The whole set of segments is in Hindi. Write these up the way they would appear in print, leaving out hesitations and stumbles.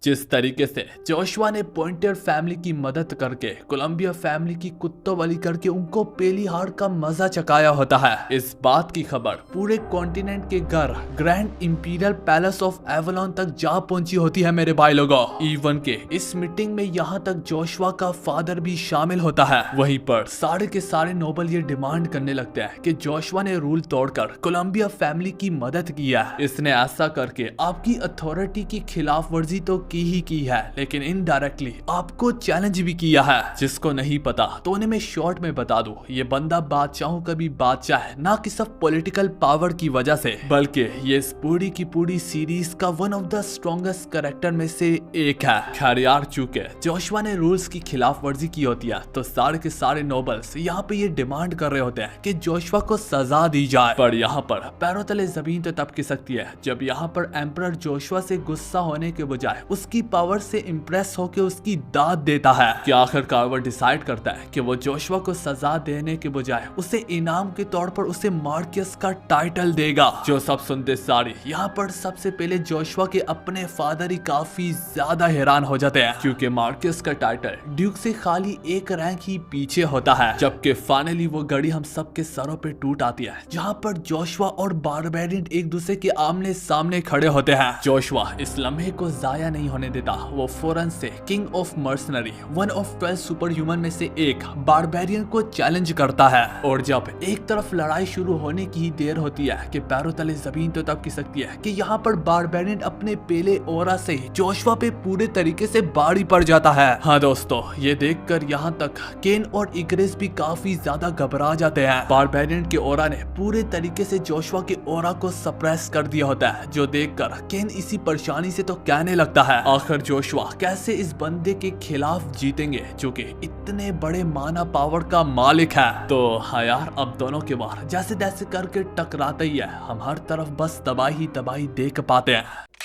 जिस तरीके से जोशुआ ने पॉइंटर फैमिली की मदद करके कोलंबिया फैमिली की कुत्तों वाली करके उनको पहली हार का मजा चकाया होता है, इस बात की खबर पूरे कॉन्टिनेंट के घर grand imperial palace of Avalon तक जा पहुंची होती है मेरे भाई लोगों। इवन के इस मीटिंग में यहाँ तक जोशुआ का फादर भी शामिल होता है। वहीं पर सारे के सारे नोबल ये डिमांड करने लगते हैं कि जोशुआ ने रूल तोड़कर कोलंबिया फैमिली की मदद की है। इसने ऐसा करके आपकी अथॉरिटी की खिलाफ वर्जी तो की है, लेकिन इनडायरेक्टली आपको चैलेंज भी किया है। जिसको नहीं पता तो उन्हें मैं शॉर्ट में बता दूं, ये बंदा बादशाहों का भी बादशाह है, ना कि सिर्फ पॉलिटिकल पावर की वजह से, बल्कि ये इस पूरी की पूरी सीरीज का one of the strongest character में से एक है। खैर यार, चूंकि जोशुआ ने रूल्स की खिलाफ वर्जी की होती है तो सारे के सारे नोबल्स यहाँ पे ये डिमांड कर रहे होते हैं कि जोशुआ को सजा दी जाए। पर यहाँ पर पैरों तले जमीन तो तब खिसकती है जब यहाँ पर एम्परर जोशुआ से गुस्सा होने के बजाय उसकी पावर से इंप्रेस होकर उसकी दाद देता है कि आखिरकार वो डिसाइड करता है कि वो जोशुआ को सजा देने के बजाय उसे इनाम के तौर पर उसे मार्कियस का टाइटल देगा। जो सब सुनते सारे यहाँ पर सबसे पहले जोशुआ के अपने फादर ही काफी ज्यादा हैरान हो जाते हैं, क्योंकि मार्कियस का टाइटल ड्यूक से खाली एक रैंक ही पीछे होता है। जबकि फाइनली वो घड़ी हम सबके सरों पे टूट आती है, जहाँ पर जोशुआ और बारबेरियन एक दूसरे के आमने सामने खड़े होते हैं। जोशुआ इस लम्हे को जाया नहीं होने देता। वो फौरन से king of mercenary, one of 12 super human में से एक बारबेरियन को चैलेंज करता है। और जब एक तरफ लड़ाई शुरू होने की ही देर होती है कि पैरों तले जमीन तो तब खिसकती है कि यहाँ पर बारबेरियन अपने पहले ओरा से जोशुआ पे पूरे तरीके से बाड़ी पड़ जाता है। हाँ दोस्तों, ये देखकर यहाँ तक केन और इग्रेस भी काफी ज्यादा घबरा जाते हैं। बारबेरियन के ओरा ने पूरे तरीके से जोशुआ के ओरा को सप्रेस कर दिया होता है, जो देखकर केन इसी परेशानी से तो कहने लगता है आखिर जोशुआ कैसे इस बंदे के खिलाफ जीतेंगे जो कि इतने बड़े माना पावर का मालिक है। तो हाँ यार, अब दोनों के बार जैसे तैसे करके टकराते ही है, हम हर तरफ बस तबाही तबाही देख पाते हैं।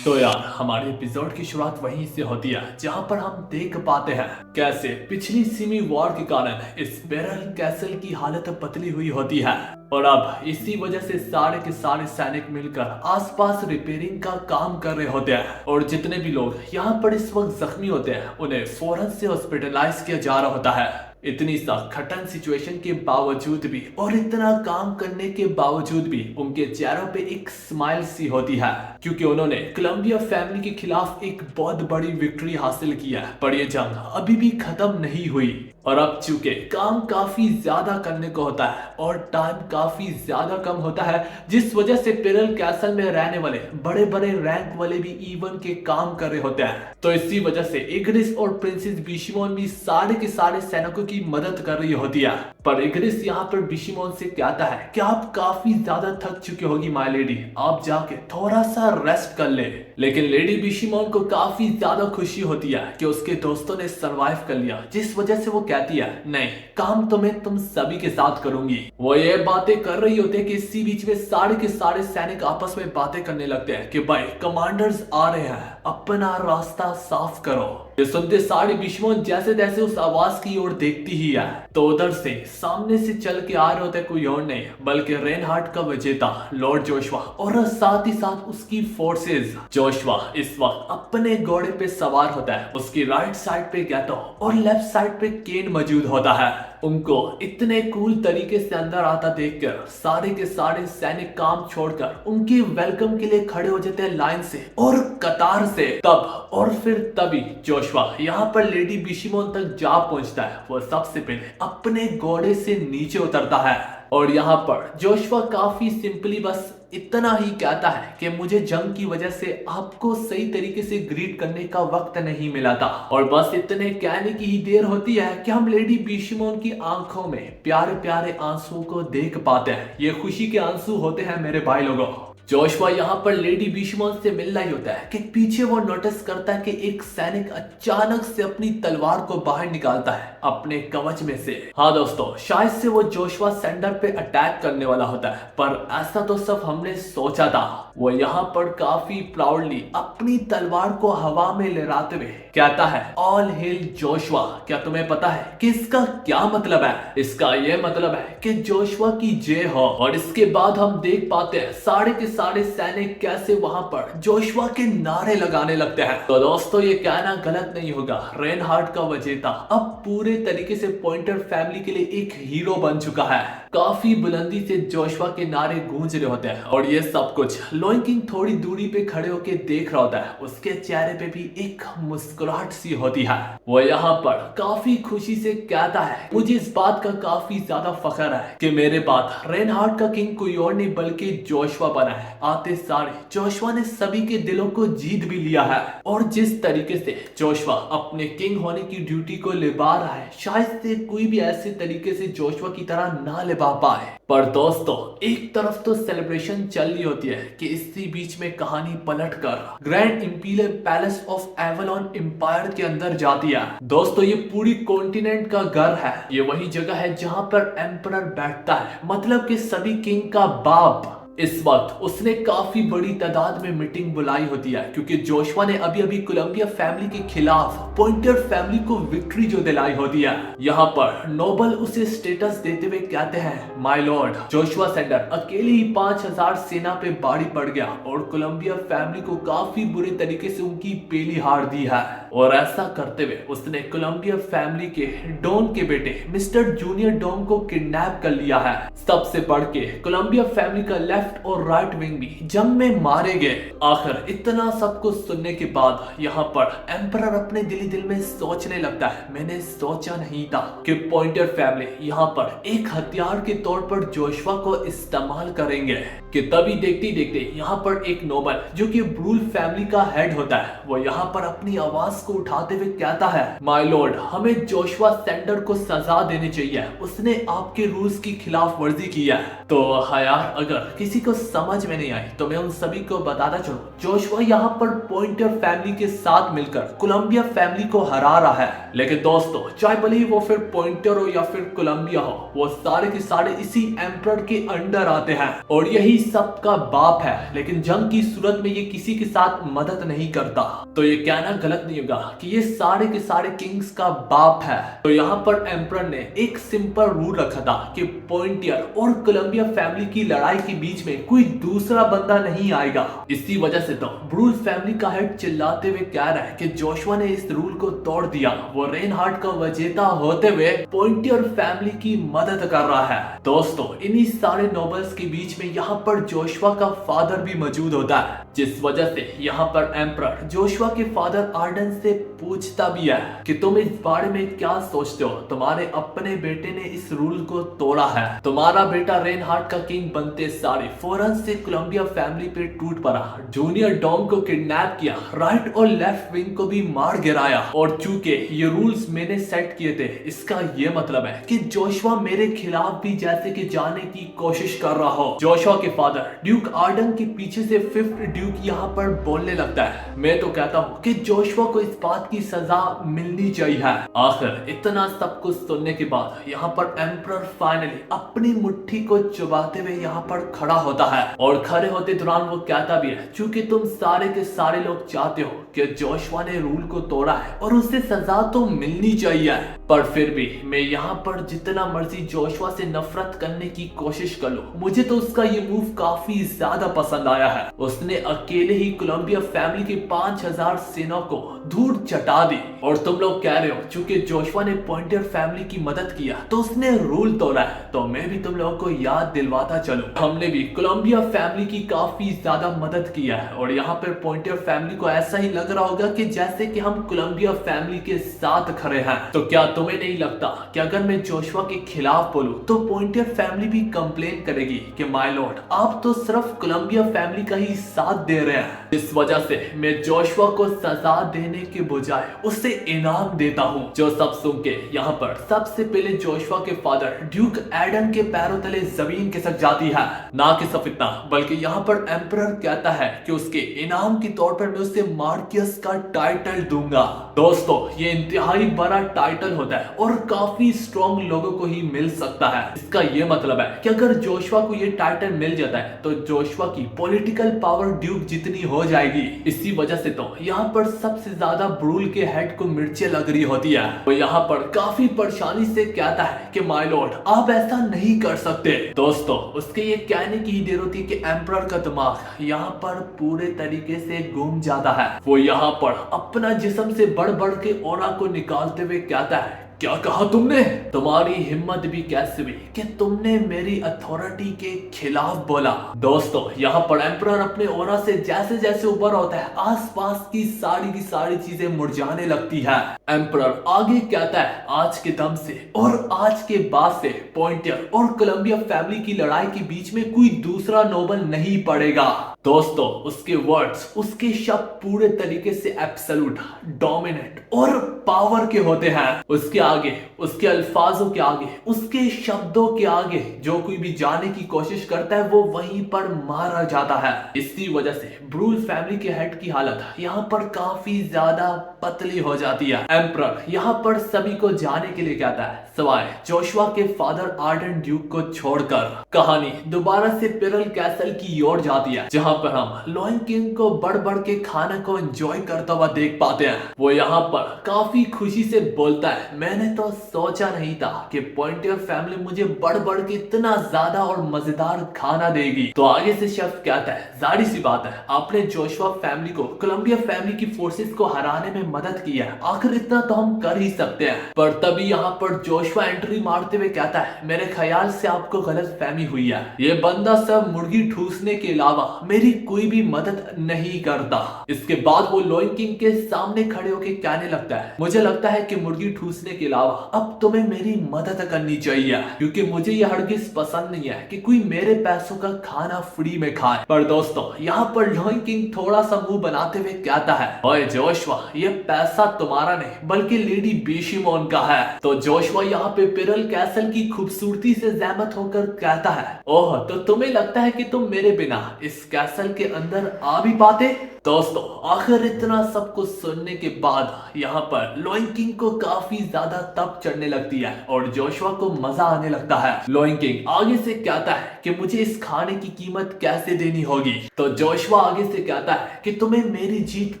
तो यार, हमारे एपिसोड की शुरुआत वहीं से होती है जहां पर हम देख पाते हैं कैसे पिछली सिमी वॉर के कारण इस बेरल कैसल की हालत पतली हुई होती है, और अब इसी वजह से सारे के सारे सैनिक मिलकर आसपास रिपेयरिंग का काम कर रहे होते हैं। और जितने भी लोग यहाँ पर इस वक्त जख्मी होते हैं उन्हें फौरन से हॉस्पिटलाइज किया जा रहा होता है। इतनी सा खटन सिचुएशन के बावजूद भी और इतना काम करने के बावजूद भी उनके चेहरों पे एक स्माइल सी होती है, क्योंकि उन्होंने कोलंबिया फैमिली के खिलाफ एक बहुत बड़ी विक्ट्री हासिल की है। पर ये जंग अभी भी खत्म नहीं हुई, और अब चूंकि काम काफी ज्यादा करने को होता है और टाइम काफी ज्यादा कम होता है, जिस वजह से पेरल कैसल में रहने वाले बड़े बड़े रैंक वाले भी इवन के काम कर रहे होते हैं। तो इसी वजह से इग्रिस और प्रिंसेस बिशिमोन भी सारे के सारे सैनिकों की मदद कर रही होती है। पर इग्रिस यहाँ पर बिशिमोन से कहता है कि आप काफी ज्यादा थक चुकी होगी माय लेडी, आप जाके थोड़ा सा रेस्ट कर ले। लेकिन लेडी बिशिमोन को काफी ज्यादा खुशी होती है कि उसके दोस्तों ने सरवाइव कर लिया, जिस वजह से वो कहती है नहीं, काम तो मैं तुम सभी के साथ करूंगी। वो ये बातें कर रही होते हैं कि इसी बीच में सारे के सारे सैनिक आपस में बातें करने लगते हैं कि भाई कमांडर्स आ रहे हैं, अपना रास्ता साफ करो। ये सुनते सारे बिशिमोन जैसे तैसे उस आवाज की ओर देखती ही है, तो उधर से सामने से चल के आ रहे होते कोई और नहीं बल्कि रेनहार्ट का विजेता लॉर्ड जोशुआ और साथ ही साथ उसकी फोर्सेस। जोशुआ इस वक्त अपने घोड़े पे सवार होता है, उसकी राइट साइड पे गैटो और लेफ्ट साइड पे केन मौजूद होता है। उनको इतने कूल तरीके से अंदर आता देखकर सारे के सारे सैनिक काम छोड़कर उनके वेलकम के लिए खड़े हो जाते हैं लाइन से और कतार से। तब और फिर तभी जोशुआ यहाँ पर लेडी बिशिमोन तक जा पहुंचता है। वो सबसे पहले अपने घोड़े से नीचे उतरता है और यहाँ पर जोशुआ काफी सिंपली बस इतना ही कहता है कि मुझे जंग की वजह से आपको सही तरीके से ग्रीट करने का वक्त नहीं मिला था। और बस इतने कहने की ही देर होती है कि हम लेडी बिशिमोन की आंखों में प्यारे प्यारे आंसुओं को देख पाते हैं। ये खुशी के आंसू होते हैं मेरे भाई लोगों। जोशुआ यहाँ पर लेडी बिशिमोन से मिलना ही होता है कि पीछे वो नोटिस करता है कि एक सैनिक अचानक से अपनी तलवार को बाहर निकालता है अपने कवच में से। हाँ दोस्तों, शायद से वो जोशुआ सेंटर पे अटैक करने वाला होता है, पर ऐसा तो सब हमने सोचा था। वो यहाँ पर काफी प्राउडली अपनी तलवार को हवा में लहराते हुए कहता है, ऑल हेल जोशुआ। क्या तुम्हें पता है कि इसका क्या मतलब है? इसका ये मतलब है कि जोशुआ की जय हो। और इसके बाद हम देख पाते हैं सारे के सारे सैनिक कैसे वहां पर जोशुआ के नारे लगाने लगते हैं। तो दोस्तों ये कहना गलत नहीं होगा, रेनहार्ड का विजेता अब पूरे तरीके से पॉइंटर फैमिली के लिए एक हीरो बन चुका है। काफी बुलंदी से जोशुआ के नारे गूंज रहे होते हैं और ये सब कुछ लोइन किंग थोड़ी दूरी पे खड़े होके देख रहा होता है। उसके चेहरे पे भी एक मुस्कुराहट सी होती है। वो यहाँ पर काफी खुशी से कहता है, मुझे इस बात का काफी ज्यादा फख्र है कि मेरे बाद रेनहार्ड का किंग कोई और नहीं बल्कि जोशुआ बना है। आते सारे जोशुआ ने सभी के दिलों को जीत भी लिया है और जिस तरीके से जोशुआ अपने किंग होने की ड्यूटी को निभा रहा है, शायद से कोई भी ऐसे तरीके से जोशुआ की तरह ना निभा पाए। पर दोस्तों एक तरफ तो सेलिब्रेशन चल रही होती है कि इसी बीच में कहानी पलटकर grand imperial palace of Avalon empire के अंदर जाती है। दोस्तों ये पूरी कॉन्टिनेंट का घर है। ये वही जगह है जहां पर एम्परर बैठता है, मतलब कि सभी किंग का बाप। इस वक्त उसने काफी बड़ी तादाद में मीटिंग बुलाई होती है क्योंकि जोशुआ ने अभी अभी कोलंबिया फैमिली के खिलाफ पॉइंटर फैमिली को विक्ट्री जो दिलाई होती है। यहाँ पर नोबल उसे स्टेटस देते हुए कहते हैं, माय लॉर्ड जोशुआ सेंडर अकेले ही 5000 सेना पे बाड़ी पड़ गया और कोलंबिया फैमिली को काफी बुरे तरीके से उनकी पेली हार दी है। और ऐसा करते हुए उसने कोलंबिया फैमिली के डॉन के बेटे मिस्टर जूनियर डॉन को किडनैप कर लिया है। सबसे बढ़ के कोलंबिया फैमिली का लेफ्ट और राइट विंग भी जंग में मारे गए। आखिर इतना सब कुछ सुनने के बाद यहाँ पर एम्परर अपने दिल में सोचने लगता है, मैंने सोचा नहीं था कि पॉइंटर फैमिली यहाँ पर एक हथियार के तौर पर जोशुआ को इस्तेमाल करेंगे। कि तभी देखते देखते यहाँ पर एक नोबल जो कि ब्रूल फैमिली का हेड होता है, वो यहाँ पर अपनी आवाज को उठाते हुए कहता है, माय लॉर्ड हमें जोशुआ सेंडर को सजा देनी चाहिए, उसने आपके रूल्स की खिलाफ वर्जी की है। तो यार अगर किसी को समझ में नहीं आई तो मैं उन सभी को बताता चलूं, जोशुआ यहाँ पर पॉइंटर फैमिली के साथ मिलकर कोलंबिया फैमिली को हरा रहा है। लेकिन दोस्तों चाहे भले ही वो फिर पॉइंटर हो या फिर कोलंबिया हो, वो सारे के सारे इसी एम्परर के अंडर आते हैं और यही सबका बाप है। लेकिन जंग की सूरत में ये किसी के साथ मदद नहीं करता। तो ये कहना गलत नहीं होगा कि ये सारे के सारे किंग्स का बाप है। तो यहाँ पर एम्परर ने एक सिंपल रूल रखा था कि पॉइंटियर और कोलंबिया फैमिली की लड़ाई के बीच में कोई दूसरा बंदा नहीं आएगा। इसी वजह से तो ब्रूल फैमिली का हेड चिल्लाते हुए कह रहा है कि जोशुआ ने इस रूल को तोड़ दिया। वो रेनहार्ड का विजेता होते हुए पॉइंटियर फैमिली की मदद कर रहा है। दोस्तों इन्हीं सारे नोबल्स के बीच में यहाँ पर जोशुआ का फादर भी मौजूद होता है, जिस वजह से यहाँ पर एम्परर जोशुआ के फादर आर्डन से पूछता भी है कि तुम इस बारे में क्या सोचते हो, तुम्हारे अपने बेटे ने इस रूल को तोड़ा है। तुम्हारा बेटा रेनहार्ड का किंग बनते सारे फौरन से कोलंबिया फैमिली पे टूट पड़ा, जूनियर डॉन को किडनैप किया, राइट और लेफ्ट विंग को भी मार गिराया। और चूंकि ये रूल्स मैंने सेट किए थे, इसका ये मतलब है कि जोशुआ मेरे खिलाफ भी जैसे कि जाने की कोशिश कर रहा हो। जोशुआ के फादर ड्यूक आर्डन के पीछे से फिफ्थ ड्यूक यहाँ पर बोलने लगता है, मैं तो कहता हूँ कि जोशुआ को इस बात की सजा मिलनी चाहिए। आखिर इतना सब कुछ सुनने के बाद यहाँ पर एम्परर फाइनली अपनी मुट्ठी को चुबाते हुए यहाँ पर खड़ा होता है और खड़े होते दौरान वो कहता भी है, चूंकि तुम सारे के सारे लोग चाहते हो कि जोशुआ ने रूल को तोड़ा है और उसे सजा तो मिलनी चाहिए, पर फिर भी मैं यहाँ पर जितना मर्जी जोशुआ से नफरत करने की कोशिश कर लूं, मुझे तो उसका ये मूव काफी ज्यादा पसंद आया है। उसने अकेले ही कोलंबिया फैमिली के 5000 सेना को धूल चटा दी। और तुम लोग कह रहे हो चूंकि जोशुआ ने पॉइंटर फैमिली की मदद किया तो उसने रूल तोड़ा है, तो मैं भी तुम लोगों को याद दिलवाता चलूं, हमने भी कोलंबिया फैमिली की काफी ज्यादा मदद किया है। और यहाँ पर पॉइंटर फैमिली को ऐसा ही लग रहा होगा कि जैसे कि हम कोलंबिया फैमिली के साथ खड़े हैं। तो क्या तुम्हें नहीं लगता कि अगर मैं जोशुआ के खिलाफ बोलूं तो पॉइंटर फैमिली भी कंप्लेन करेगी कि माय लॉर्ड आप तो सिर्फ कोलंबिया फैमिली का ही साथ दे रहे हैं। इस वजह से मैं जोशुआ को सजा देने के बजाय उसे इनाम देता हूँ। जो सब सुन के यहाँ पर सबसे पहले जोशुआ के फादर ड्यूक एडन के पैरों तले जमीन खिसक जाती है। ना सिर्फ इतना, बल्कि यहाँ पर एम्परर कहता है कि उसके इनाम के तौर पर मैं उसे मार्कियस का टाइटल दूंगा। दोस्तों ये इंतहाई बड़ा टाइटल होता है और काफी स्ट्रॉन्ग लोगों को ही मिल सकता है। इसका ये मतलब है कि अगर जोशुआ को ये टाइटल मिल जाता है तो जोशुआ की पॉलिटिकल पावर ड्यूक जितनी हो जाएगी। इसी वजह से तो यहाँ पर सबसे ज्यादा ब्रूल के हेड को मिर्चें लग रही होती है। वो यहाँ पर काफी परेशानी से कहता है कि माय लॉर्ड आप ऐसा नहीं कर सकते। दोस्तों उसके ये कहने की ही देर होती है कि एम्परर का दिमाग यहाँ पर पूरे तरीके से घूम जाता है। वो यहाँ पर अपना जिस्म से बढ़ बढ़ के ऑरा को निकालते हुए कहता है, क्या कहा तुमने? तुम्हारी हिम्मत भी कैसे हुई कि तुमने मेरी अथॉरिटी के खिलाफ बोला? दोस्तों यहाँ पर एम्परर अपने ऑरा से जैसे जैसे ऊपर होता है आसपास की सारी चीजें मुरझाने लगती है। एम्परर आगे कहता है, आज के दम से और आज के बाद से पॉइंटर और कोलंबिया फैमिली की लड़ाई के बीच में कोई दूसरा नोबल नहीं पड़ेगा। दोस्तों उसके वर्ड्स, उसके शब्द पूरे तरीके से एब्सोल्यूट, डोमिनेंट और पावर के होते हैं। उसके आगे, उसके अल्फाजों के आगे, उसके शब्दों के आगे जो कोई भी जाने की कोशिश करता है वो वहीं पर मारा जाता है। इसी वजह से ब्रूल फैमिली के हेड की हालत यहाँ पर काफी ज्यादा पतली हो जाती है। एम्परर यहाँ पर सभी को जाने के लिए कहता है सवाए जोशुआ के फादर आर्डन ड्यूक को छोड़कर। कहानी दोबारा से पिरल कैसल की ओर जाती है जहाँ पर हम लॉयन किंग को बढ़ बढ़ के खाना को एंजॉय करता हुआ देख पाते हैं। वो यहाँ पर काफी खुशी से बोलता है, मैंने तो सोचा नहीं था कि पॉइंटर फैमिली मुझे बढ़ बढ़ के इतना ज्यादा और मजेदार खाना देगी। तो आगे से शेफ कहता है, जाहिर सी बात है आपने जोशुआ फैमिली को कोलंबिया फैमिली की फोर्सेस को हराने में मदद की है, आखिर इतना तो हम कर ही सकते हैं। पर तभी यहाँ पर जोशुआ एंट्री मारते हुए कहता है, मेरे ख्याल से आपको गलत फहमी हुई है, ये बंदा सब मुर्गी ठूसने के अलावा मेरी कोई भी मदद नहीं करता। इसके बाद वो लॉयन किंग के सामने खड़े होकर कहने लगता है, मुझे लगता है कि मुर्गी ठूसने के अलावा अब तुम्हें मेरी मदद करनी चाहिए, क्योंकि मुझे यह हरगिज पसंद नहीं है कि कोई मेरे पैसों का खाना फ्री में खाए। पर दोस्तों यहाँ पर लॉयन किंग थोड़ा सा मुंह बनाते हुए कहता है, ओए जोशुआ ये पैसा तुम्हारा नहीं बल्कि लेडी बेशिमोन का है। तो जोशुआ यहाँ पे पिरल कैसल की खूबसूरती से जहमत होकर कहता है, ओह तो तुम्हें लगता है कि तुम मेरे बिना इस कैसल के अंदर आ भी पाते? दोस्तों आखिर इतना सब कुछ सुनने के बाद यहाँ पर लॉयन किंग को काफी ज्यादा तप चढ़ने लगती है और जोशुआ को मजा आने लगता है। लॉयन किंग आगे से कहता है कि मुझे इस खाने की कीमत कैसे देनी होगी। तो जोशुआ आगे से कहता है कि तुम्हें मेरी जीत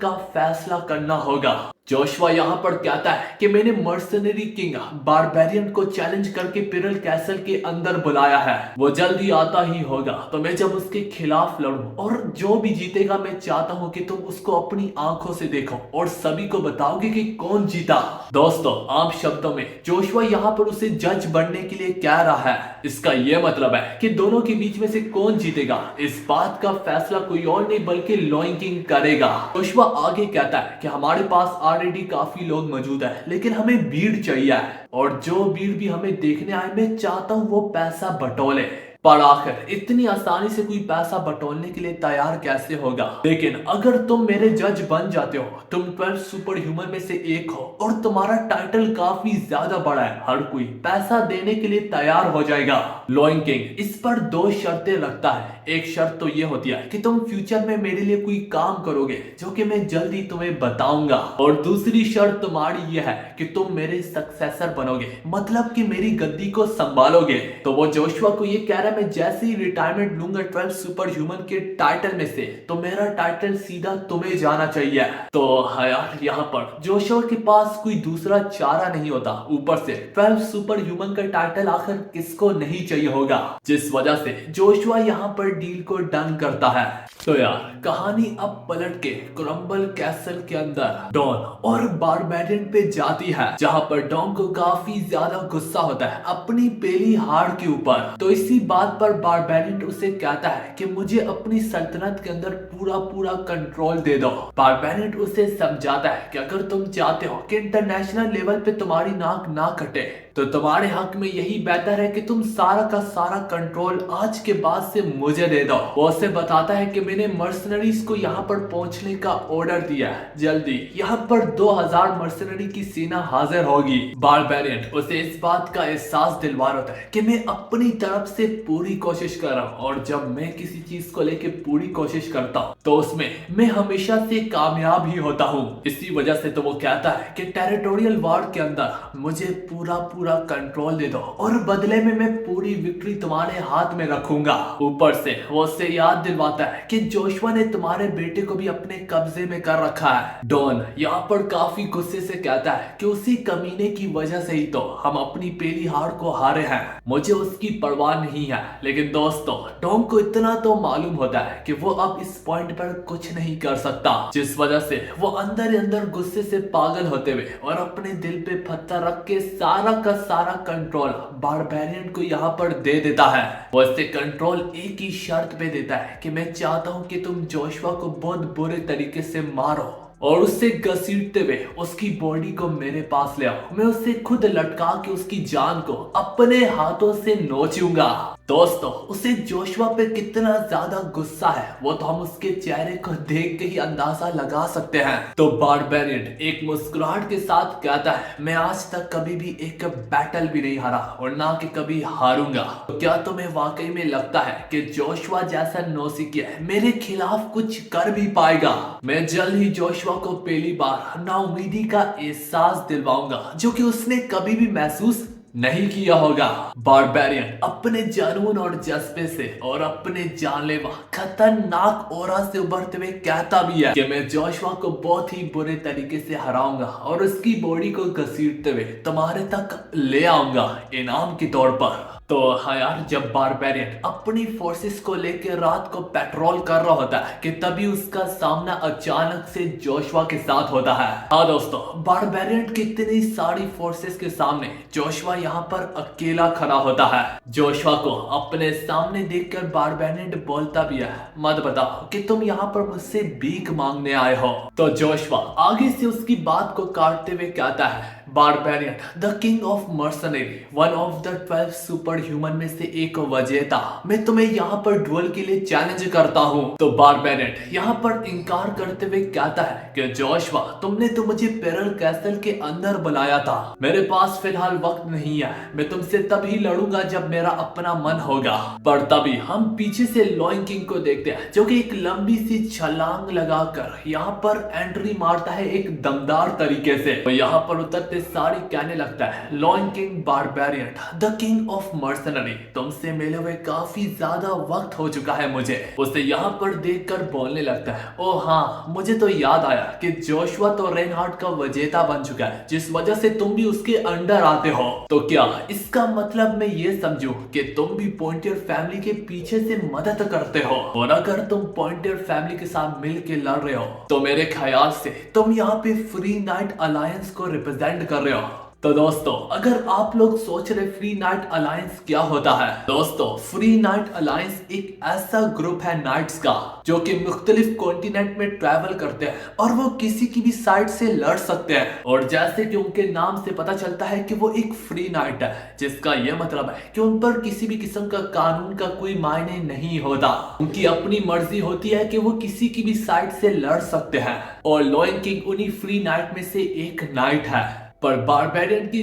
का फैसला करना होगा। जोशुआ यहाँ पर कहता है कि मैंने मर्सनरी किंग बारबेरियन को चैलेंज करके पिरल कैसल के अंदर बुलाया है, वो जल्दी आता ही होगा। तो मैं जब उसके खिलाफ लड़ूं और जो भी जीतेगा मैं चाहता हूँ कि तुम उसको अपनी आंखों से देखो और सभी को बताओगे कि कौन जीता। दोस्तों आम शब्दों में जोशुआ यहाँ पर उसे जज बनने के लिए कह रहा है। इसका यह मतलब है कि दोनों के बीच में से कौन जीतेगा इस बात का फैसला कोई और नहीं बल्कि लॉयन किंग करेगा। जोशुआ आगे कहता है कि हमारे पास ऑलरेडी काफी लोग मौजूद है, लेकिन हमें भीड़ चाहिए और जो भीड़ भी हमें देखने आए मैं चाहता हूँ वो पैसा बटोले। पर आखिर इतनी आसानी से कोई पैसा बटोरने के लिए तैयार कैसे होगा? लेकिन अगर तुम मेरे जज बन जाते हो, तुम 12 सुपर ह्यूमन में से एक हो और तुम्हारा टाइटल काफी ज्यादा बड़ा है, हर कोई पैसा देने के लिए तैयार हो जाएगा। लॉयन किंग इस पर 2 शर्तें रखता है। एक शर्त तो ये होती है कि तुम फ्यूचर में मेरे लिए कोई काम करोगे जो कि मैं जल्दी तुम्हें बताऊंगा, और दूसरी शर्त तुम्हारी ये है कि तुम मेरे सक्सेसर बनोगे, मतलब कि मेरी गद्दी को संभालोगे। तो वो जोशुआ को ये कह रहा है, मैं जैसे ही रिटायरमेंट लूंगा 12 सुपर ह्यूमन के टाइटल में से तो मेरा टाइटल सीधा तुम्हें जाना चाहिए। तो यार यहाँ पर जोशुआ के पास कोई दूसरा चारा नहीं होता, ऊपर से 12 सुपर ह्यूमन का टाइटल आखिर किसको नहीं चाहिए होगा, जिस वजह से जोशुआ यहाँ पर डील को डन करता है। तो यार कहानी अब पलट के क्रम्बल कैसल के अंदर डॉन और बारबेरियन पे जाती है, जहाँ पर डॉन को काफी ज्यादा गुस्सा होता है अपनी पहली हार के ऊपर। तो इसी बात पर बारबेरियन उसे कहता है कि मुझे अपनी सल्तनत के अंदर पूरा कंट्रोल दे दो। बारबेरियन उसे समझाता है कि अगर तुम चाहते हो कि इंटरनेशनल लेवल पे तुम्हारी नाक ना कटे तो तुम्हारे हक में यही बेहतर है कि तुम सारा का सारा कंट्रोल आज के बाद से मुझे मुझे दे दो। वो उसे बताता है कि मैंने मर्सनरीज को यहाँ पर पहुंचने का ऑर्डर दिया है, जल्दी यहाँ पर 2000 मर्सनरी की सेना हाजिर होगी। बारबेरियन उसे इस बात का एहसास दिलवा देता है कि मैं अपनी तरफ से पूरी कोशिश कर रहा हूँ और जब मैं किसी चीज को लेके पूरी कोशिश करता हूँ तो उसमें मैं हमेशा से कामयाब ही होता हूँ। इसी वजह से तो वो कहता है कि टेरिटोरियल वार के अंदर मुझे पूरा पूरा कंट्रोल दे दो और बदले में मैं पूरी विक्ट्री तुम्हारे हाथ में रखूंगा। ऊपर से वो उससे याद दिलवाता है कि जोशुआ ने तुम्हारे बेटे को भी अपने कब्जे में कर रखा है। डॉन यहाँ पर काफी गुस्से से कहता है कि उसी कमीने की वजह से ही तो हम अपनी पहली हार को हारे हैं। मुझे उसकी परवाह नहीं है, लेकिन दोस्तों डॉन को इतना तो मालूम होता है कि वो अब इस पॉइंट पर कुछ नहीं कर सकता, जिस वजह से वो अंदर ही अंदर गुस्से से पागल होते हुए और अपने दिल पे पत्थर रख के सारा का सारा कंट्रोल बारबेरियन को यहाँ पर दे देता है। वो इससे कंट्रोल एक ही शर्त पे देता है कि मैं चाहता हूँ कि तुम जोशुआ को बहुत बुरे तरीके से मारो और उससे घसीटते हुए उसकी बॉडी को मेरे पास ले आओ। मैं उसे खुद लटका के उसकी जान को अपने हाथों से नोचूंगा। दोस्तों उसे जोशुआ पे कितना ज्यादा गुस्सा है वो तो हम उसके चेहरे को देख के ही अंदाजा लगा सकते हैं। तो बारबेरियन एक मुस्कुराहट के साथ कहता है मैं आज तक कभी भी एक बैटल भी नहीं हारा और ना कि कभी हारूंगा। तो क्या तुम्हें वाकई में लगता है कि जोशुआ जैसा नौसिखिया मेरे खिलाफ कुछ कर भी पाएगा? मैं जल्द ही जोशुआ को पहली बार नाउमीदी का एहसास दिलवाऊंगा जो कि उसने कभी भी महसूस नहीं किया होगा। बारबेरियन अपने जुनून और जज्बे से और अपने जानलेवा खतरनाक ऑरा से उभरते हुए कहता भी है कि मैं जोशुआ को बहुत ही बुरे तरीके से हराऊंगा और उसकी बॉडी को घसीटते हुए तुम्हारे तक ले आऊंगा इनाम के तौर पर। तो हाँ यार, जब बारबेरियन अपनी फोर्सेस को लेकर रात को पेट्रोल कर रहा होता है कि तभी उसका सामना अचानक से जोशुआ के साथ होता है। हाँ दोस्तों, बारबेरियन की इतनी सारी फोर्सेस के सामने जोशुआ यहाँ पर अकेला खड़ा होता है। जोशुआ को अपने सामने देखकर बारबेरियन बोलता भी है मत बताओ कि तुम यहाँ पर मुझसे भीख मांगने आए हो। तो जोशुआ आगे से उसकी बात को काटते हुए कहता है barbarian the king of mercenary, one of the 12 super human में से एक विजेता, मैं तुम्हें यहाँ पर डुएल के लिए चैलेंज करता हूँ। तो बारबेरियन यहाँ पर इनकार करते हुए कहता है कि जोशुआ तुमने तो मुझे पेरल कैसल के अंदर बुलाया था, मेरे पास फिलहाल वक्त नहीं है, मैं तुमसे तभी लड़ूंगा जब मेरा अपना मन होगा। पर तभी हम पीछे से लॉइन किंग को देखते हैं जो कि एक लंबी सी छलांग लगाकर यहाँ पर एंट्री मारता है एक दमदार तरीके से। तो यहाँ पर उतरते सारी कहने लगता है lion king barbarian the king of mercenary, तुमसे मिले हुए काफी ज्यादा वक्त हो चुका है मुझे। उसे यहाँ पर देखकर बोलने लगता है ओ हाँ, मुझे तो याद आया कि जोशुआ तो रेनहार्ड का विजेता बन चुका है जिस वजह से तुम भी उसके अंडर आते हो। तो क्या इसका मतलब मैं ये समझूं कि तुम भी पॉइंटियर फैमिली के पीछे से मदद करते हो? और अगर तुम पॉइंटियर फैमिली के साथ मिल के लड़ रहे हो तो मेरे ख्याल से तुम यहाँ पे फ्री नाइट अलायंस को रिप्रेजेंट कर रहे हो। तो दोस्तों अगर आप लोग सोच रहे फ्री नाइट अलायंस क्या होता है, दोस्तों फ्री नाइट अलायंस एक ऐसा ग्रुप है नाइट्स का जो कि मुख्तलिफ कॉन्टिनेंट में ट्रैवल करते हैं और वो किसी की भी साइड से लड़ सकते हैं। और जैसे कि उनके नाम से पता चलता है कि वो एक फ्री नाइट है, जिसका ये मतलब है कि उन पर किसी भी किस्म का कानून का कोई मायने नहीं होता। उनकी अपनी मर्जी होती है कि वो किसी की भी साइड से लड़ सकते हैं और लॉइन किंग उन्हीं फ्री नाइट में से एक नाइट है। पर बारबेरियन की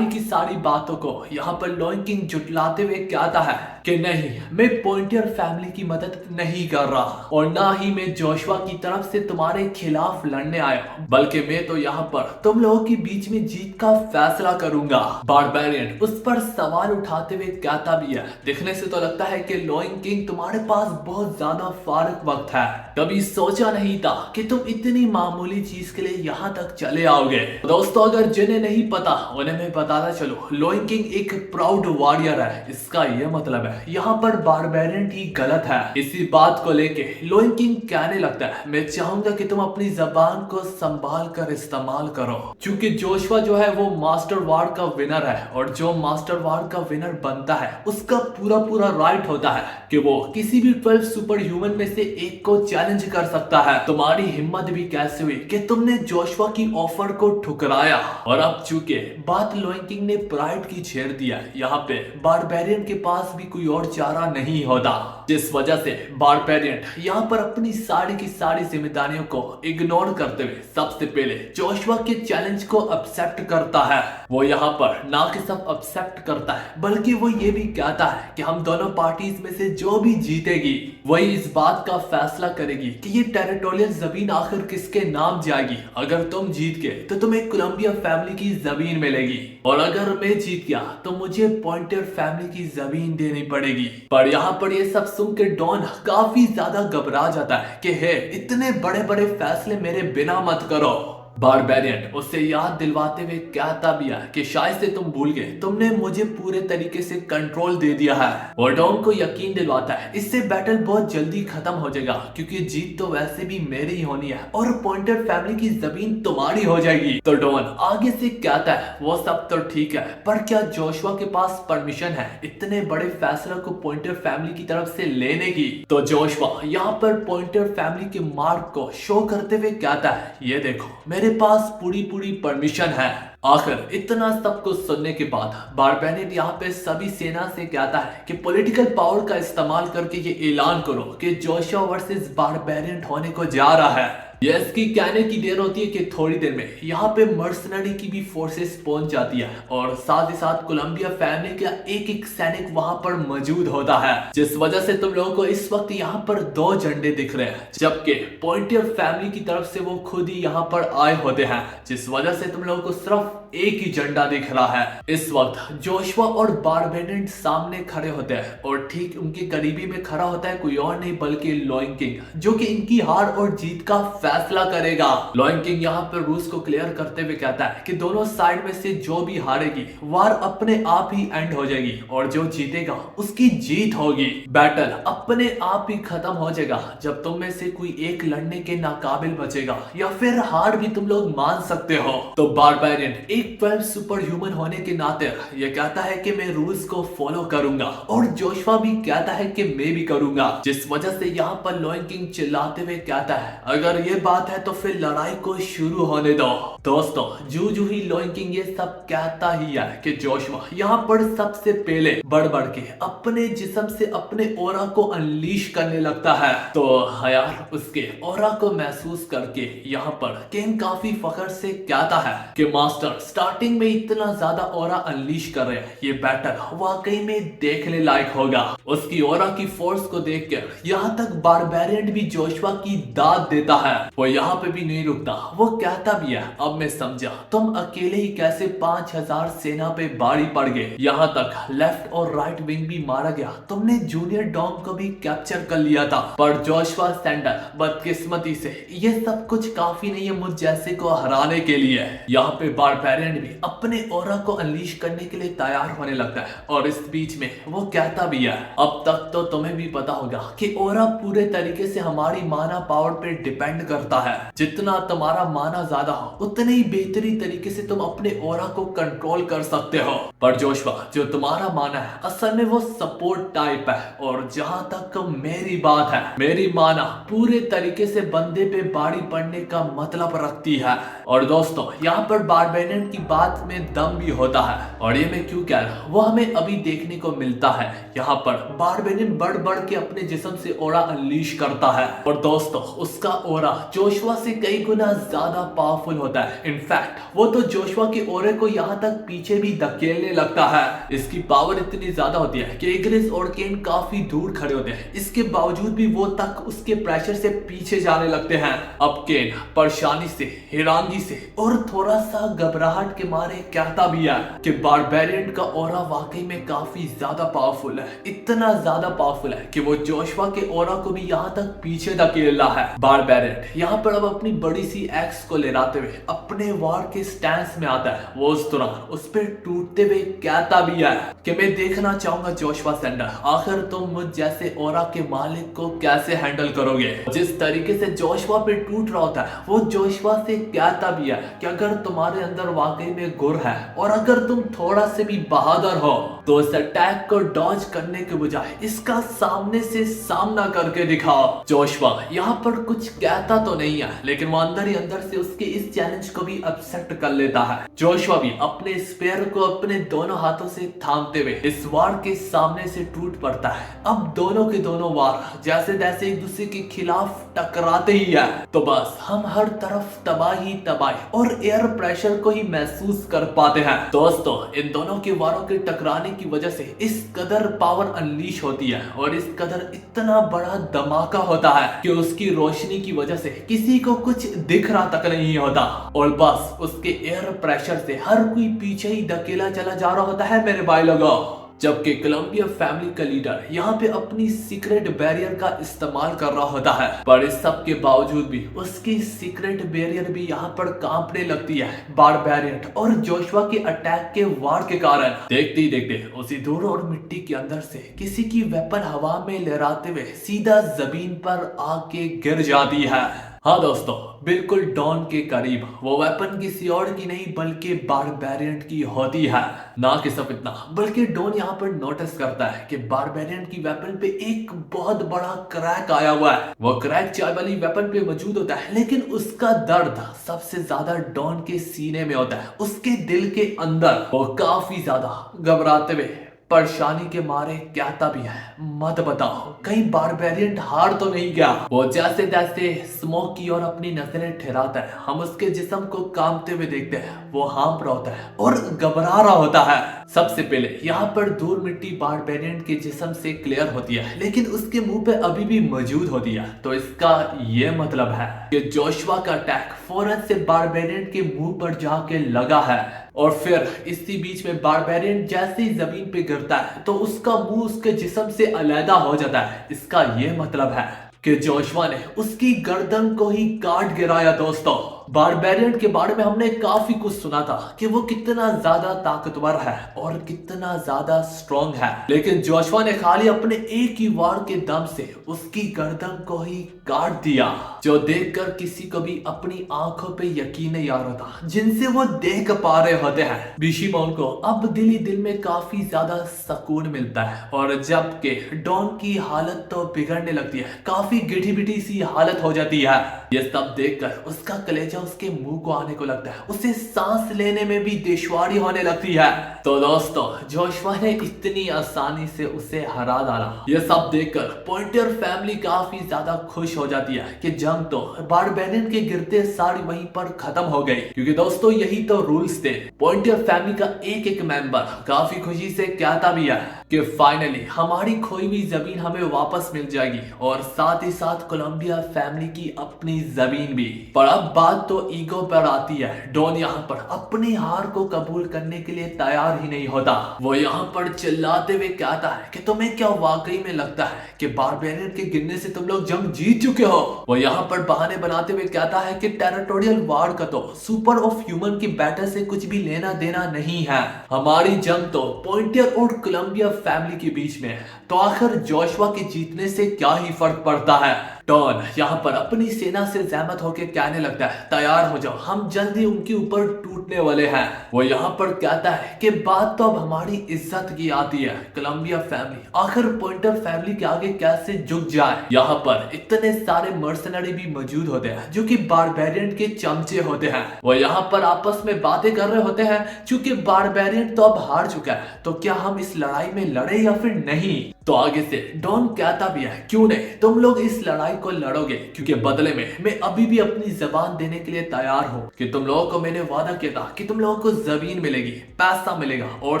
सारी बातों को यहाँ पर लॉइन किंग जुटलाते हुए कहता है कि नहीं, मैं पॉइंटियर फैमिली की मदद नहीं कर रहा और ना ही मैं जोशुआ की तरफ से तुम्हारे खिलाफ लड़ने आया, बल्कि मैं तो यहाँ पर तुम लोगों के बीच में जीत का फैसला करूंगा। बारबेरियन उस पर सवाल उठाते हुए कहता भी है दिखने से तो लगता है कि लॉइन किंग तुम्हारे पास बहुत ज्यादा फारग वक्त है, कभी सोचा नहीं था कि तुम इतनी मामूली चीज के लिए यहाँ तक चले आओगे। दोस्तों अगर जिन्हें नहीं पता उन्हें मैं बताना चलो, लॉइन किंग एक प्राउड वॉरियर है, इसका यह मतलब है यहाँ पर बारबेरियन ही गलत है। इसी बात को लेके लॉइन किंग कहने लगता है मैं चाहूंगा कि तुम अपनी जबान को संभाल कर इस्तेमाल करो, क्योंकि जोशुआ जो है वो मास्टर वार का विनर है और जो मास्टर वार का विनर बनता है उसका पूरा राइट होता है कि वो किसी भी 12 सुपर ह्यूमन में से एक को चैलेंज कर सकता है। तुम्हारी हिम्मत भी कैसे हुई कि तुमने जोशुआ की ऑफर को ठुकराया? और अब चूंकि बात लॉइन किंग ने प्राइड की छेड़ दिया, यहाँ पे बारबेरियन के पास भी कोई और चारा नहीं होता। जिस वजह से बारबेरियन यहाँ पर अपनी की सारी जिम्मेदारियों को इग्नोर करते हुए सबसे पहले जोशुआ के चैलेंज को एक्सेप्ट करता है। वो यहाँ पर ना कि सब एक्सेप्ट करता है बल्कि वो ये भी कहता है कि हम दोनों पार्टीज में से जो भी जीतेगी वही इस बात का फैसला करेगी कि ये टेरिटोरियल जमीन आखिर किसके नाम जाएगी। अगर तुम जीत गए तो तुम्हें कोलंबिया फैमिली की जमीन मिलेगी और अगर मैं जीत गया तो मुझे पॉइंटर फैमिली की जमीन देनी पड़ेगी। पर यहाँ पर ये सब सुन के डॉन काफी ज्यादा घबरा जाता है कि हे इतने बड़े बड़े फैसले मेरे बिना मत करो। बारबेरियन उससे याद दिलवाते हुए कहता भी है कि शायद से तुम भूल गए, तुमने मुझे पूरे तरीके से कंट्रोल दे दिया है। और डॉन को यकीन दिलवाता है इससे बैटल बहुत जल्दी खत्म हो जाएगा क्योंकि जीत तो वैसे भी मेरी ही होनी है और पॉइंटर फैमिली की जमीन तुम्हारी हो जाएगी। तो डॉन आगे से कहता है वो सब तो ठीक है पर क्या जोशुआ के पास परमिशन है इतने बड़े फैसले को पॉइंटर फैमिली की तरफ से लेने की। तो जोशुआ यहाँ पर पॉइंटर फैमिली के मार्क को शो करते हुए कहता है ये देखो मेरे पास पूरी परमिशन है। आखिर इतना सब कुछ सुनने के बाद बारबेरियन यहाँ पे सभी सेना से कहता है कि पॉलिटिकल पावर का इस्तेमाल करके ये ऐलान करो कि जोशुआ वर्सेस बारबेरियन होने को जा रहा है। ये इसकी कहने की देर होती है कि थोड़ी देर में यहाँ पे मर्सनरी की भी फोर्सेस पहुंच जाती है और साथ ही साथ कोलंबिया फैमिली का एक एक सैनिक वहां पर मौजूद होता है, जिस वजह से तुम लोगों को इस वक्त यहाँ पर 2 झंडे दिख रहे हैं जबकि पॉइंटर फैमिली की तरफ से वो खुद ही यहाँ पर आए होते हैं, जिस वजह से तुम लोगों को सिर्फ एक ही झंडा दिख रहा है। इस वक्त जोशुआ और बारबेरियन सामने खड़े होते हैं और ठीक उनके करीबी में खड़ा होता है कोई और नहीं बल्कि लॉइन किंग जो कि इनकी हार और जीत का फैसला करेगा। लॉइन किंग यहाँ पर रूस को क्लियर करते हुए कहता है कि दोनों साइड में से जो भी हारेगी वार अपने आप ही एंड हो जाएगी और जो जीतेगा उसकी जीत होगी। बैटल अपने आप ही खत्म हो जाएगा जब तुम में से कोई एक लड़ने के नाकाबिल बचेगा या फिर हार भी तुम लोग मान सकते हो। तो बारबेरियन एक 12 सुपर ह्यूमन होने के नाते ये कहता है कि मैं रूल्स को फॉलो करूंगा और जोशुआ भी कहता है कि मैं भी करूंगा, जिस वजह से यहाँ पर लॉइन किंग चिल्लाते हुए कहता है अगर ये बात है तो फिर लड़ाई को शुरू होने दो। दोस्तों जू ही लॉइन किंग ये सब कहता ही है कि जोशुआ यहाँ पर सबसे पहले बढ़ के अपने जिस्म से अपने ओरा को अनलीश करने लगता है। तो यार उसके ओरा को महसूस करके यहाँ पर केन काफी फख्र से कहता है कि मास्टर स्टार्टिंग में इतना ज्यादा ओरा अनलीश कर रहे हैं, ये बैटल वाकई में देखने लायक होगा। उसकी ओरा की फोर्स को देखकर यहाँ तक बारबेरियन भी जोशुआ की दाद देता है। वो यहाँ पे भी नहीं रुकता, वो कहता भी है अब मैं समझा तुम अकेले ही कैसे 5000 सेना पे भारी पड़ गए, यहाँ तक लेफ्ट और राइट विंग भी मारा गया, तुमने जूनियर डॉन को भी कैप्चर कर लिया था। पर जोशुआ सैंडर बदकिस्मती से ये सब कुछ काफी नहीं है मुझ जैसे को हराने के लिए। यहाँ पे बारबेरियन भी अपने ओरा को अनलीश करने के लिए तैयार होने लगता है और इस बीच में वो कहता भी है अब तक तो तुम्हें भी पता होगा कि ओरा पूरे तरीके से हमारी माना पावर पे डिपेंड करता है, जितना तुम्हारा माना ज्यादा हो उतने ही बेहतरीन तरीके से तुम अपने ओरा को कंट्रोल कर सकते हो। पर जोशुआ जो तुम्हारा माना है असल में वो सपोर्ट टाइप है और जहां तक मेरी बात है मेरी माना पूरे तरीके से बंदे पे बाड़ी पड़ने का मतलब रखती है। और दोस्तों यहाँ पर बारबेरियन की बात में दम भी होता है और ये मैं क्यों कह रहा हूँ वो हमें अभी देखने को मिलता है। यहाँ पर बारबेरियन बढ़ के अपने जिस्म से ओरा अनलीश करता है और दोस्तों उसका ओरा जोशुआ से कई गुना ज्यादा पावरफुल होता है। इनफैक्ट वो तो जोशुआ के ओरे को यहाँ तक पीछे भी धकेलने लगता है। इसकी पावर इतनी ज्यादा होती है कि इग्रिस और केन काफी दूर खड़े होते हैं, इसके बावजूद भी वो तक उसके प्रेशर से पीछे जाने लगते हैं। अब केन परेशानी से हैरानगी से और थोड़ा सा घबराहट के मारे कहता भी है कि बारबेरियन का ओरा वाकई में काफी ज्यादा पावरफुल है, इतना ज्यादा पावरफुल है कि वो जोशुआ के ओरा को भी यहाँ तक पीछे धकेल रहा है। बारबेरियन यहाँ पर अब अपनी बड़ी सी एक्स को लहराते हुए अपने वार के स्टैंस में आता है। वो उस दौरान उस पर टूटते हुए कहता भी है कि मैं देखना चाहूंगा जोशुआ सैंडर आखिर तुम मुझ जैसे ओरा के मालिक को कैसे हैंडल करोगे। जिस तरीके से जोशुआ पे टूट रहा होता है वो जोशुआ से कहता भी है कि अगर तुम्हारे अंदर वाकई में गुर है और अगर तुम थोड़ा से भी बहादुर हो तो इस अटैक को डॉज करने के बजाय इसका सामने से सामना करके दिखाओ। जोशुआ यहाँ पर कुछ कहता तो नहीं है, लेकिन वो अंदर ही अंदर से उसके इस चैलेंज को भी एक्सेप्ट कर लेता है। जोशुआ भी अपने स्पेयर को अपने दोनों हाथों से थामते हुए इस वार के सामने से टूट पड़ता है। अब दोनों के दोनों वार जैसे तैसे एक दूसरे के खिलाफ टकराते ही है, तो बस हम हर तरफ तबाही तबाही और एयर प्रेशर को ही महसूस कर पाते हैं। दोस्तों, इन दोनों के वारों के टकराने की वजह से इस कदर पावर अनलीश होती है और इस कदर इतना बड़ा धमाका होता है कि उसकी रोशनी की वजह से किसी को कुछ दिख रहा तक नहीं होता और बस उसके एयर प्रेशर से हर कोई पीछे ही धकेला चला जा रहा होता है मेरे भाई लोगों। जबकि कोलंबिया फैमिली का लीडर यहाँ पे अपनी सीक्रेट बैरियर का इस्तेमाल कर रहा होता है, पर इस सब के बावजूद भी उसकी सीक्रेट बैरियर भी यहाँ पर कांपने लगती है बारबेरियन और जोशुआ के अटैक के वार के कारण। देखते ही देखते उसी धूल और मिट्टी के अंदर से किसी की वेपन हवा में लहराते हुए सीधा जमीन पर आके गिर जाती है। हाँ दोस्तों, बिल्कुल डॉन के करीब। वो वेपन किसी और की नहीं बल्कि बारबेरियन की होती है। ना कि सब इतना, बल्कि डॉन यहाँ पर नोटिस करता है कि बारबेरियन की वेपन पे एक बहुत बड़ा क्रैक आया हुआ है। वो क्रैक चाय वाली वेपन पे मौजूद होता है, लेकिन उसका दर्द सबसे ज्यादा डॉन के सीने में होता है, उसके दिल के अंदर। वो काफी ज्यादा घबराते हुए परेशानी के मारे कहता भी है, मत बताओ कहीं बारबेरियन हार तो नहीं गया। वो जैसे तैसे स्मोक की और अपनी नजरें ठहराता है। हम उसके जिस्म को कांपते हुए देखते हैं। वो हाँफ रहा होता है और घबरा रहा होता है। सबसे पहले यहाँ पर धूल मिट्टी बारबेरियन के जिस्म से क्लियर होती है, लेकिन उसके मुंह पे अभी भी मौजूद होती है। तो इसका ये मतलब है कि जोशुआ का अटैक फौरन से बारबेरियन के मुंह पर जाके लगा है और फिर इसी बीच में बारबेरियन जैसे ही जमीन पे गिरता है तो उसका मुंह उसके जिस्म से अलग हो जाता है। इसका ये मतलब है कि जोशुआ ने उसकी गर्दन को ही काट गिराया। दोस्तों, बारबेरियन के बारे में हमने काफी कुछ सुना था कि वो कितना ज्यादा ताकतवर है और कितना ज्यादा स्ट्रॉन्ग है, लेकिन जोशुआ ने खाली अपने एक ही वार के दम से उसकी गर्दन को ही काट दिया, जो देखकर किसी को भी अपनी आंखों पे यकीन नहीं आ रहा था जिनसे वो देख पा रहे होते हैं। बिशिमोन को अब दिल ही दिल में काफी ज्यादा सुकून मिलता है और जबकि डॉन की हालत तो बिगड़ने लगती है, काफी गिठी बिठी सी हालत हो जाती है। ये सब देखकर उसका कलेजा उसके मुंह को आने को लगता है, उसे सांस लेने में भी दुश्वारी होने लगती है। तो दोस्तों, जोशुआ ने इतनी आसानी से उसे हरा डाला। ये सब देखकर पॉइंटर फैमिली काफी ज्यादा खुश हो जाती है कि जंग तो बारबेरियन के गिरते सारी वहीं पर खत्म हो गई, क्योंकि दोस्तों यही तो रूल्स थे। पॉइंटर फैमिली का एक एक मेंबर काफी खुशी से कहता भी है कि फाइनली हमारी खोई हुई जमीन हमें वापस मिल जाएगी और साथ ही साथ कोलंबिया फैमिली की अपनी जमीन भी। पर अब बात तो ईगो पर आती है। डॉन यहाँ पर अपनी हार को कबूल करने के लिए तैयार ही नहीं होता। वो यहाँ पर चिल्लाते हुए कहता है कि तुम्हें क्या वाकई में लगता है कि बारबेरियन के गिरने से तुम लोग जंग जीत चुके हो? वो यहाँ पर बहाने बनाते हुए कहता है कि टेरिटोरियल वार का तो सुपर ऑफ ह्यूमन की बैटल से कुछ भी लेना देना नहीं है। हमारी जंग तो पॉइंटर और कोलंबिया फैमिली के बीच में है, तो आखिर जोशुआ के जीतने से क्या ही फर्क पड़ता है। डॉन यहाँ पर अपनी सेना से सहमत होकर कहने लगता है, तैयार हो जाओ, हम जल्दी उनके ऊपर टूटने वाले हैं। वो यहाँ पर कहता है कि बात तो अब हमारी इज्जत की आती है। कोलंबिया फैमिली आखिर पॉइंटर फैमिली के आगे कैसे झुक जाए। यहाँ पर इतने सारे मर्सनरी भी मौजूद होते हैं जो कि बारबेरियन के चमचे होते हैं। वो यहाँ पर आपस में बातें कर रहे होते हैं, चूंकि बारबेरियन तो अब हार चुका है, तो क्या हम इस लड़ाई में लड़े या फिर नहीं। तो आगे से डॉन कहता भी है, क्यों नहीं, तुम लोग इस लड़ाई को लड़ोगे, क्योंकि बदले में मैं अभी भी अपनी जबान देने के लिए तैयार हूँ कि तुम लोगों को मैंने वादा किया था कि तुम लोगों को जमीन मिलेगी, पैसा मिलेगा और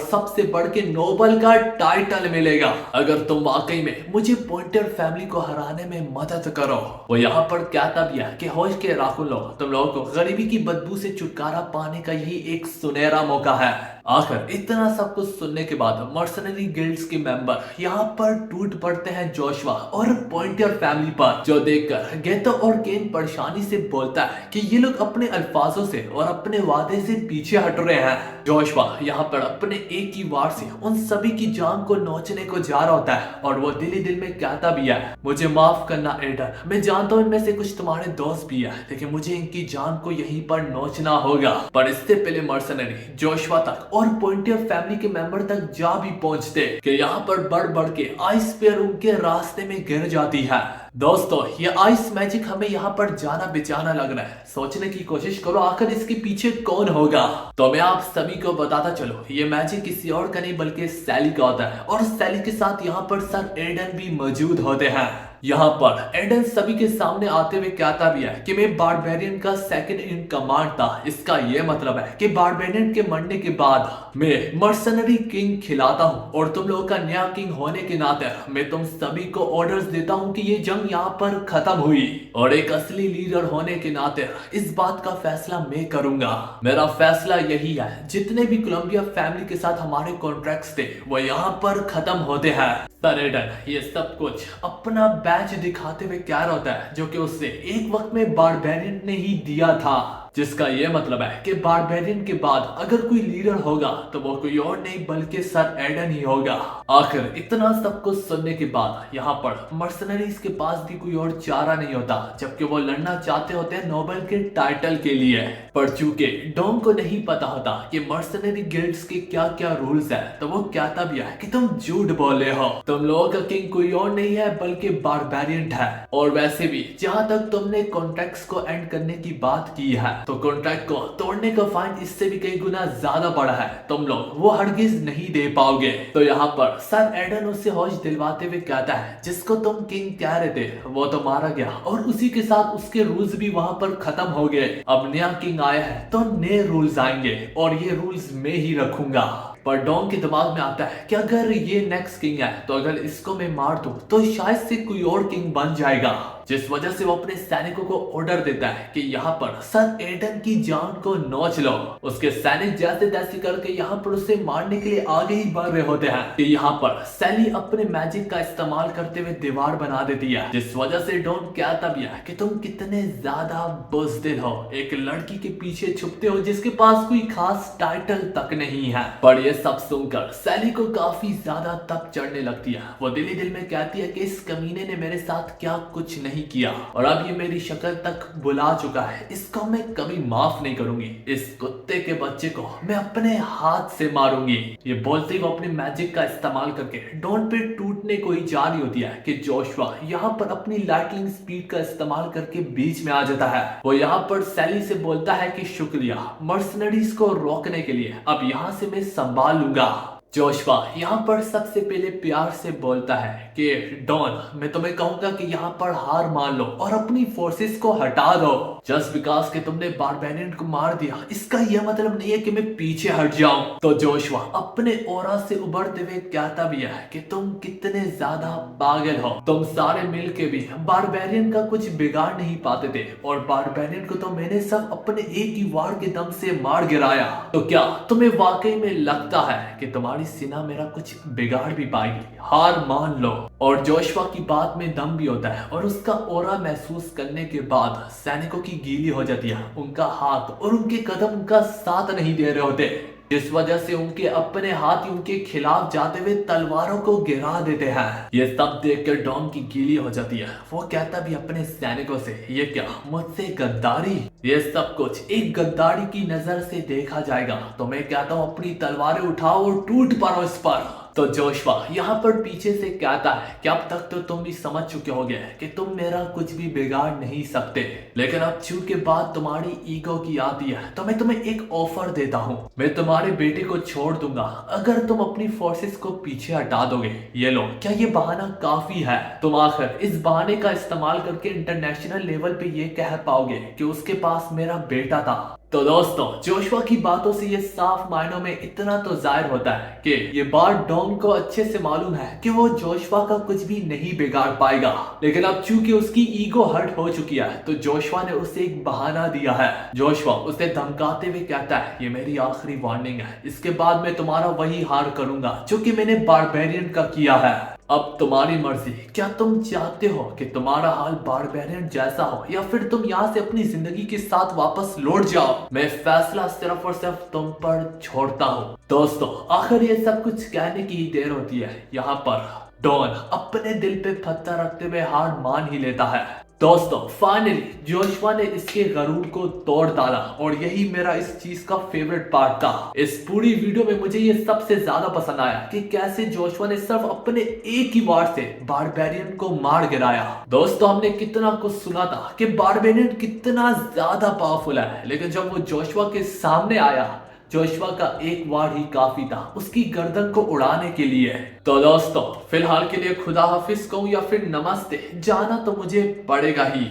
सबसे बढ़ के नोबल का टाइटल मिलेगा अगर तुम वाकई में मुझे पॉइंटर फैमिली को हराने में मदद करो। वो यहाँ पर कहता भी है कि होश के राखुन लो, तुम लोगों को गरीबी की बदबू से छुटकारा पाने का यही एक सुनहरा मौका है। आखिर इतना सब कुछ सुनने के बाद मर्सनरी गिल्ड्स के मेंबर यहाँ पर टूट पड़ते हैं जोशुआ और पॉइंटर फैमिली पर, जो देखकर गेतो और केन परेशानी से बोलता है कि ये लोग अपने अल्फाजों से और अपने वादे से पीछे हट रहे हैं। जोशुआ यहाँ पर अपने एक ही वार से उन सभी की जान को नोचने को जा रहा होता है और वो दिल ही दिल में कहता भी है, मुझे माफ करना एडन, मैं जानता हूँ इनमें से कुछ तुम्हारे दोस्त भी है, लेकिन मुझे इनकी जान को यहीं पर नोचना होगा। पर इससे पहले मर्सनरी जोशुआ तक और पॉइंटर फैमिली के मेंबर तक जा भी पहुंचते कि यहाँ पर बढ़ बढ़ के आइस पेयर उनके रास्ते में गिर जाती है। दोस्तों ये आइस मैजिक हमें यहाँ पर जाना बेचाना लग रहा है। सोचने की कोशिश करो आखिर इसके पीछे कौन होगा। तो मैं आप सभी को बताता चलो, ये मैजिक किसी और का नहीं बल्कि सैली का होता है। और सैली के साथ यहाँ पर सर एडन भी मौजूद होते हैं। यहाँ पर एडन सभी के सामने आते हुए कहता भी है कि मैं बारबेरियन का सेकंड इन कमांड था। इसका ये मतलब है कि बारबेरियन के मरने के बाद मैं मर्सनरी किंग खिलाता हूँ और तुम लोगों का नया किंग होने के नाते मैं तुम सभी को ऑर्डर्स देता हूँ कि ये जंग यहाँ पर खत्म हुई। और एक असली लीडर होने के नाते इस बात का फैसला मैं करूंगा। मेरा फैसला यही है, जितने भी कोलंबिया फैमिली के साथ हमारे कॉन्ट्रैक्ट्स थे वो यहाँ पर खत्म होते हैं। सर एडन ये सब कुछ अपना बैच दिखाते हुए क्या होता है, जो कि उससे एक वक्त में बारबेरियन ने ही दिया था। जिसका ये मतलब है कि बारबेरियन के बाद अगर कोई लीडर होगा तो वो कोई और नहीं बल्कि सर एडन ही होगा। आखिर इतना सब कुछ सुनने के बाद यहाँ पर मर्सनरीज के पास भी कोई और चारा नहीं होता, जबकि वो लड़ना चाहते होते हैं नोबेल के टाइटल के लिए। पर चूंकि डॉन को नहीं पता होता कि मर्सनरी गिल्ड्स के क्या क्या रूल्स है, तो वो कहता भी है कि तुम झूठ बोले हो, तुम लोगों का किंग कोई और नहीं है बल्कि बारबेरियन है। और वैसे भी जहां तक तुमने कॉन्ट्रैक्ट्स को एंड करने की बात की है, तो कॉन्ट्रैक्ट को तोड़ने का फाइन इससे भी कई गुना ज्यादा बड़ा है। तुम लोग वो हरगिज नहीं दे पाओगे। तो यहाँ पर सर एडन उससे होश दिलवाते हुए कहता है, जिसको तुम किंग कह रहे थे वो तो मारा गया और उसी के साथ उसके रूल्स भी वहां पर खत्म हो गए। अब नया किंग आया है तो नए रूल्स आएंगे और ये रूल्स मैं ही रखूंगा। पर डॉन के दिमाग में आता है कि अगर ये नेक्स्ट किंग है तो अगर इसको मैं मार दूं तो शायद से कोई और किंग बन जाएगा। जिस वजह से वो अपने सैनिकों को ऑर्डर देता है कि यहाँ पर सर एडन की जान को नोच लो। उसके सैनिक जैसे तैसे करके यहाँ पर उसे मारने के लिए आगे ही बढ़ रहे होते हैं कि यहाँ पर सैली अपने मैजिक का इस्तेमाल करते हुए दीवार बना देती है। जिस वजह से डॉन कहता भी है कि तुम कितने ज्यादा बुज़दिल हो, एक लड़की के पीछे छुपते हो जिसके पास कोई खास टाइटल तक नहीं है। पर ये सब सुनकर सैली को काफी ज्यादा तप चढ़ने लगती है। वो दिल ही दिल में कहती है कि इस कमीने ने मेरे साथ क्या कुछ नहीं किया और अब ये मेरी शक्ल तक बुला चुका है, इसको मैं कभी माफ नहीं करूंगी। इस कुत्ते के बच्चे को मैं अपने हाथ से मारूंगी। ये बोलते ही वो अपने मैजिक का इस्तेमाल करके डॉन पे टूटने को ही जा रही होती है कि जोशुआ यहाँ पर अपनी लाइटनिंग स्पीड का इस्तेमाल करके बीच में आ जाता है। वो यहाँ पर सैली से बोलता है कि शुक्रिया मर्सनरीज को रोकने के लिए, अब यहाँ से मैं संभाल लूंगा। जोशुआ यहाँ पर सबसे पहले प्यार से बोलता है कि डॉन मैं तुम्हें कहूंगा कि यहाँ पर हार मान लो और अपनी फोर्सेस को हटा दो। जस्ट बिकॉज कि तुमने बारबेरियन को मार दिया इसका यह मतलब नहीं है कि मैं पीछे हट जाऊं। तो जोशुआ अपने ओरा से उभरते हुए कहता भी है कि तुम कितने ज्यादा पागल हो, तुम सारे मिल के भी बारबेरियन का कुछ बिगाड़ नहीं पाते थे और बारबेरियन को तो मैंने सब अपने एक ही वार के दम से मार गिराया। तो क्या तुम्हें वाकई में लगता है कि तुम्हारी सेना मेरा कुछ बिगाड़ भी पाएगी? हार मान लो। और जोशुआ की बात में दम भी होता है और उसका ओरा महसूस करने के बाद सैनिकों की गीली हो जाती है। उनका हाथ और उनके कदम उनका साथ नहीं दे रहे होते, जिस वजह से उनके अपने हाथ ही उनके खिलाफ जाते हुए तलवारों को गिरा देते हैं। ये सब देखकर डॉन की गीली हो जाती है। वो कहता भी अपने सैनिकों से, ये क्या मुझसे गद्दारी? ये सब कुछ एक गद्दारी की नजर से देखा जाएगा तो मैं कहता हूँ अपनी तलवारें उठाओ और टूट पड़ो इस पर। तो जोशुआ यहाँ पर पीछे से कहता है कि अब तक तो तुम भी समझ चुके होगे कि तुम मेरा कुछ भी बिगाड़ नहीं सकते, लेकिन अब चूंकि बात तुम्हारी ईगो की आती है तो मैं तुम्हें एक ऑफर देता हूँ। मैं तुम्हारे बेटे को छोड़ दूंगा अगर तुम अपनी फोर्सेस को पीछे हटा दोगे। ये लो, क्या ये बहाना काफी है? तुम आखिर इस बहाने का इस्तेमाल करके इंटरनेशनल लेवल पे ये कह पाओगे कि उसके पास मेरा बेटा था। तो दोस्तों जोशुआ की बातों से ये साफ मायनों में इतना तो जाहिर होता है कि ये बात डॉन को अच्छे से मालूम है कि वो जोशुआ का कुछ भी नहीं बिगाड़ पाएगा। लेकिन अब चूंकि उसकी ईगो हर्ट हो चुकी है तो जोशुआ ने उसे एक बहाना दिया है। जोशुआ उसे धमकाते हुए कहता है, ये मेरी आखिरी वार्निंग है, इसके बाद मैं तुम्हारा वही हार करूंगा जो कि मैंने बारबेरियन का किया है। अब तुम्हारी मर्जी, क्या तुम चाहते हो कि तुम्हारा हाल बारबेरियन जैसा हो या फिर तुम यहाँ से अपनी जिंदगी के साथ वापस लौट जाओ? मैं फैसला सिर्फ और सिर्फ तुम पर छोड़ता हूँ। दोस्तों आखिर ये सब कुछ कहने की ही देर होती है। यहाँ पर डॉन अपने दिल पे पत्थर रखते हुए हार मान ही लेता है। दोस्तों फाइनली जोशुआ ने इसके गरूर को तोड़ डाला और यही मेरा इस चीज का फेवरेट पार्ट था। इस पूरी वीडियो में मुझे ये सबसे ज्यादा पसंद आया कि कैसे जोशुआ ने सिर्फ अपने एक ही वार से बारबेरियन को मार गिराया। दोस्तों हमने कितना कुछ सुना था कि बारबेरियन कितना ज्यादा पावरफुल है, लेकिन जब वो जोशुआ के सामने आया जोशुआ का एक वार ही काफी था उसकी गर्दन को उड़ाने के लिए। तो दोस्तों फिलहाल के लिए खुदा हाफिज कहूं या फिर नमस्ते, जाना तो मुझे पड़ेगा ही।